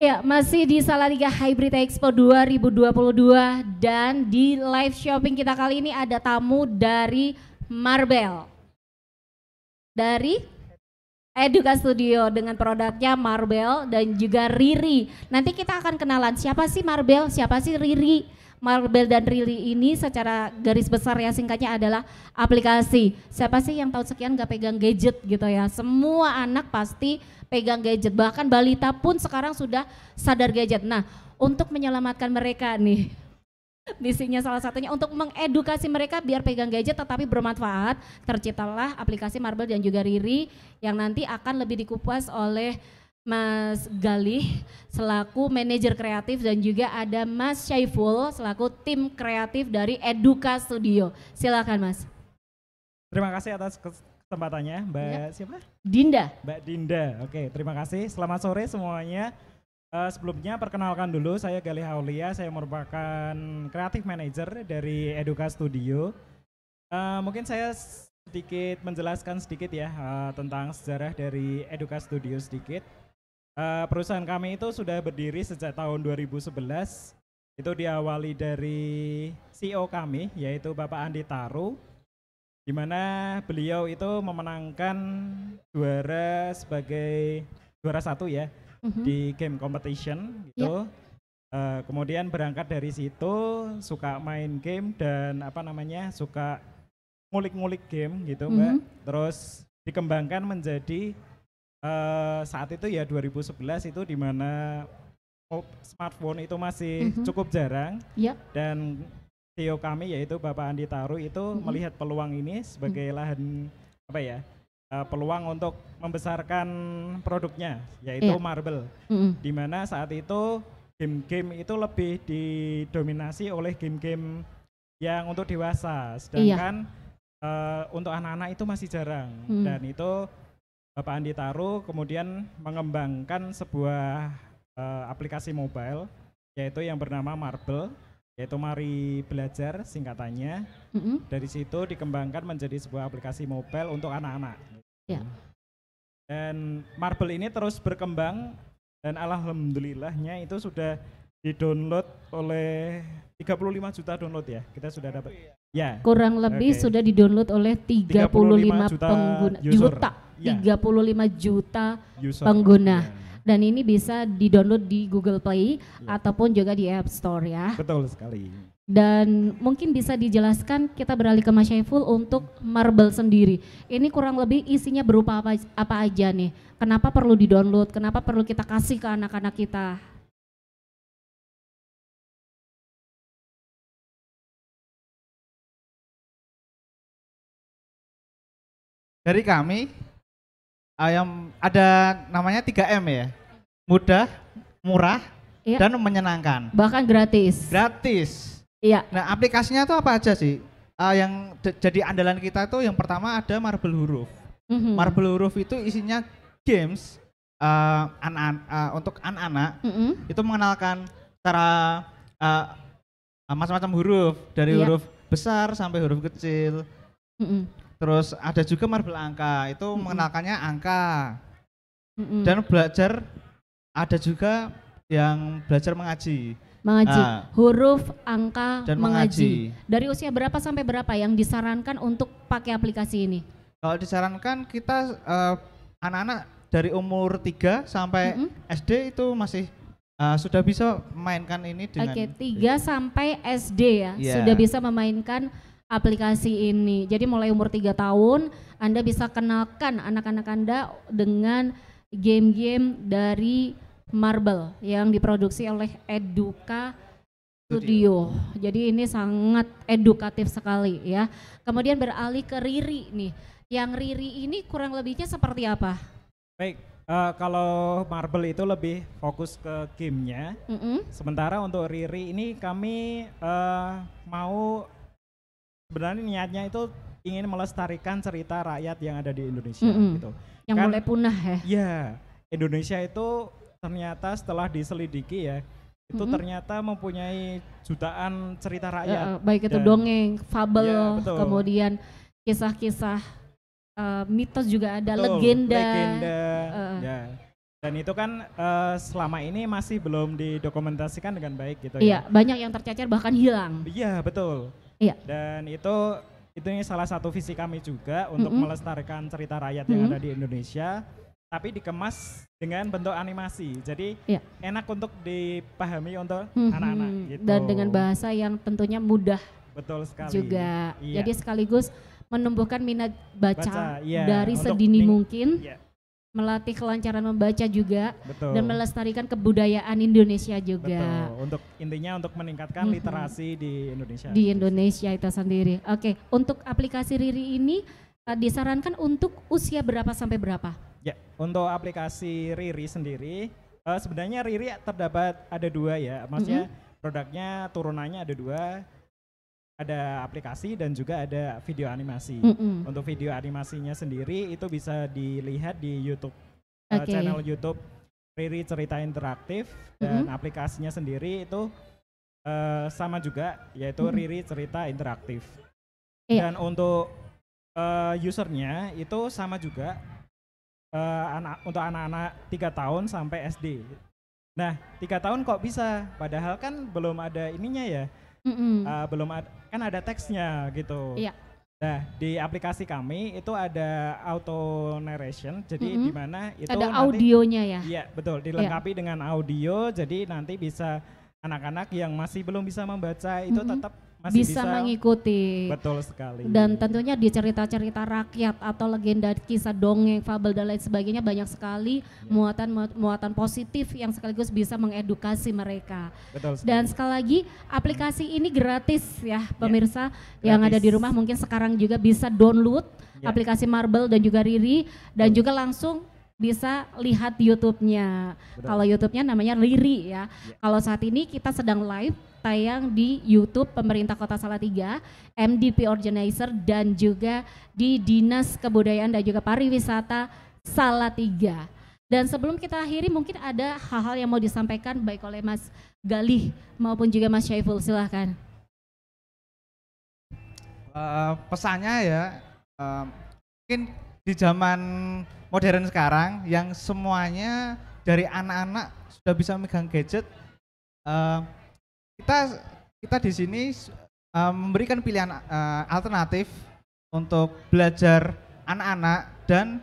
Ya, masih di Salatiga Hybrid Expo 2022 dan di live shopping kita kali ini ada tamu dari Marble. Dari Eduka Studio dengan produknya Marble dan juga Riri. Nanti kita akan kenalan siapa sih Marble, siapa sih Riri. Marble dan Riri ini secara garis besar ya singkatnya adalah aplikasi. Siapa sih yang tahun sekian gak pegang gadget gitu ya. Semua anak pasti pegang gadget, bahkan balita pun sekarang sudah sadar gadget. Nah, untuk menyelamatkan mereka nih, misinya salah satunya untuk mengedukasi mereka biar pegang gadget tetapi bermanfaat, terciptalah aplikasi Marble dan juga Riri yang nanti akan lebih dikupas oleh Mas Galih selaku manajer kreatif dan juga ada Mas Syaiful selaku tim kreatif dari Eduka Studio. Silakan Mas. Terima kasih atas kesempatannya, Mbak ya. Siapa? Dinda. Mbak Dinda. Oke, terima kasih. Selamat sore semuanya. Sebelumnya perkenalkan dulu, saya Galih Aulia, saya merupakan kreatif manager dari Eduka Studio. Mungkin saya sedikit menjelaskan sedikit ya tentang sejarah dari Eduka Studio sedikit. Perusahaan kami itu sudah berdiri sejak tahun 2011. Itu diawali dari CEO kami yaitu Bapak Andi Taru, di mana beliau itu memenangkan juara sebagai juara satu ya di game competition gitu. Kemudian berangkat dari situ suka main game dan suka ngulik-ngulik game gitu Mbak. Terus dikembangkan menjadi saat itu ya 2011 itu di mana smartphone itu masih cukup jarang dan CEO kami yaitu Bapak Andi Taru itu melihat peluang ini sebagai lahan peluang untuk membesarkan produknya yaitu Marble, di mana saat itu game-game itu lebih didominasi oleh game-game yang untuk dewasa, sedangkan untuk anak-anak itu masih jarang dan itu Bapak Andi Taru kemudian mengembangkan sebuah aplikasi mobile yaitu yang bernama Marble, yaitu Mari Belajar singkatannya. Dari situ dikembangkan menjadi sebuah aplikasi mobile untuk anak-anak. Dan Marble ini terus berkembang dan alhamdulillahnya itu sudah di-download oleh 35 juta download ya. Kita sudah dapat. Ya. Kurang lebih sudah di-download oleh 35 pengguna juta. 35 juta pengguna. Dan ini bisa di-download di Google Play ataupun juga di App Store ya. Betul sekali. Dan mungkin bisa dijelaskan, kita beralih ke Mas Syaiful untuk Marble sendiri. Ini kurang lebih isinya berupa apa aja nih? Kenapa perlu di-download? Kenapa perlu kita kasih ke anak-anak kita? Dari kami yang ada namanya 3M ya, mudah, murah, dan menyenangkan. Bahkan gratis. Gratis. Iya. Nah aplikasinya itu apa aja sih? Yang jadi andalan kita itu yang pertama ada Marble Huruf. Marble Huruf itu isinya games untuk anak-anak itu mengenalkan cara macam-macam huruf dari huruf besar sampai huruf kecil. Terus ada juga Marble Angka, itu mengenalkannya angka. Dan belajar, ada juga yang belajar mengaji. Huruf, angka, dan mengaji. Dari usia berapa sampai berapa yang disarankan untuk pakai aplikasi ini? Kalau disarankan kita anak-anak dari umur 3 sampai SD itu masih sudah bisa memainkan ini dengan 3 sampai SD ya, sudah bisa memainkan aplikasi ini. Jadi mulai umur 3 tahun Anda bisa kenalkan anak-anak Anda dengan game-game dari Marble yang diproduksi oleh Eduka Studio. Jadi ini sangat edukatif sekali ya. Kemudian beralih ke Riri nih. Yang Riri ini kurang lebihnya seperti apa? Baik, kalau Marble itu lebih fokus ke gamenya. Sementara untuk Riri ini kami mau sebenarnya niatnya itu ingin melestarikan cerita rakyat yang ada di Indonesia gitu. Yang mulai punah ya? Iya, Indonesia itu ternyata setelah diselidiki ya, itu ternyata mempunyai jutaan cerita rakyat. Baik itu dongeng, fabel, kemudian kisah-kisah mitos juga ada, legenda. Ya. Dan itu kan selama ini masih belum didokumentasikan dengan baik gitu Iya, ya. banyak yang tercecer bahkan hilang. Iya, betul. Iya. Dan itu ini salah satu visi kami juga untuk melestarikan cerita rakyat yang ada di Indonesia, tapi dikemas dengan bentuk animasi. Jadi enak untuk dipahami untuk anak-anak gitu. Dan dengan bahasa yang tentunya mudah. Betul sekali. Juga. Iya. Jadi sekaligus menumbuhkan minat baca iya, dari sedini mungkin. Iya. Melatih kelancaran membaca juga. Betul. Dan melestarikan kebudayaan Indonesia juga. Betul. Untuk intinya untuk meningkatkan literasi di Indonesia. Di Indonesia itu sendiri. Oke, untuk aplikasi Riri ini disarankan untuk usia berapa sampai berapa? Ya, untuk aplikasi Riri sendiri sebenarnya Riri terdapat ada 2 ya. Maksudnya produknya turunannya ada 2. Ada aplikasi dan juga ada video animasi. Untuk video animasinya sendiri itu bisa dilihat di YouTube, channel YouTube Riri Cerita Interaktif, dan aplikasinya sendiri itu sama juga, yaitu Riri Cerita Interaktif. Dan untuk usernya itu sama juga, untuk anak-anak 3 tahun sampai SD. Nah 3 tahun kok bisa, padahal kan belum ada ininya ya. Belum ada, kan ada teksnya gitu. Iya. Nah di aplikasi kami itu ada auto narration, jadi di mana itu ada nanti, audionya ya. Iya betul, dilengkapi dengan audio, jadi nanti bisa anak-anak yang masih belum bisa membaca itu tetap masih bisa mengikuti. Betul sekali. Dan tentunya di cerita-cerita rakyat atau legenda, kisah dongeng, fabel dan lain sebagainya banyak sekali muatan positif yang sekaligus bisa mengedukasi mereka. Betul sekali. Dan sekali lagi aplikasi ini gratis ya pemirsa yang ada di rumah, mungkin sekarang juga bisa download aplikasi Marble dan juga Riri, dan juga langsung bisa lihat YouTube-nya. Kalau YouTube-nya namanya Riri ya. Kalau saat ini kita sedang live tayang di YouTube Pemerintah Kota Salatiga, MDP Organizer, dan juga di Dinas Kebudayaan dan juga Pariwisata Salatiga. Dan sebelum kita akhiri mungkin ada hal-hal yang mau disampaikan baik oleh Mas Galih maupun juga Mas Syaiful, silahkan. Pesannya ya, mungkin di zaman modern sekarang yang semuanya dari anak-anak sudah bisa megang gadget, kita di sini memberikan pilihan alternatif untuk belajar anak-anak dan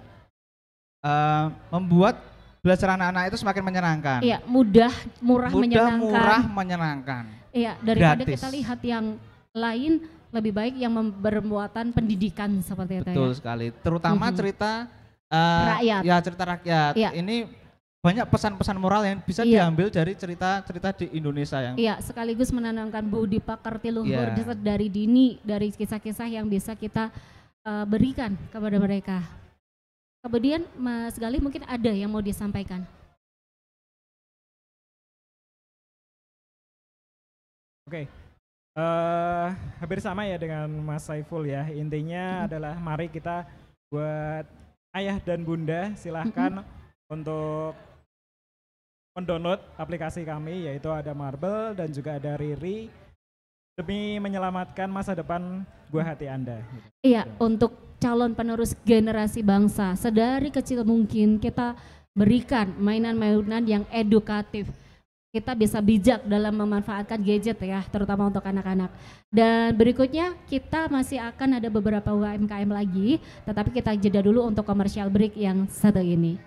membuat belajar anak-anak itu semakin menyenangkan. Iya, mudah, murah, menyenangkan. Iya, daripada gratis. Kita lihat yang lain, lebih baik yang bermuatan pendidikan seperti itu. Betul sekali, terutama cerita rakyat. Ya, cerita rakyat. Iya. Ini banyak pesan-pesan moral yang bisa diambil dari cerita-cerita di Indonesia yang. Iya, sekaligus menanamkan budi pekerti luhur dari dini, dari kisah-kisah yang bisa kita berikan kepada mereka. Kemudian Mas Galih mungkin ada yang mau disampaikan. Oke. Hampir sama ya dengan Mas Saiful ya. Intinya adalah mari kita buat ayah dan bunda silahkan untuk mendownload aplikasi kami, yaitu ada Marble dan juga ada Riri, demi menyelamatkan masa depan buah hati Anda. Iya, untuk calon penerus generasi bangsa, sedari kecil mungkin kita berikan mainan-mainan yang edukatif. Kita bisa bijak dalam memanfaatkan gadget ya, terutama untuk anak-anak. Dan berikutnya kita masih akan ada beberapa UMKM lagi, tetapi kita jeda dulu untuk commercial break yang satu ini.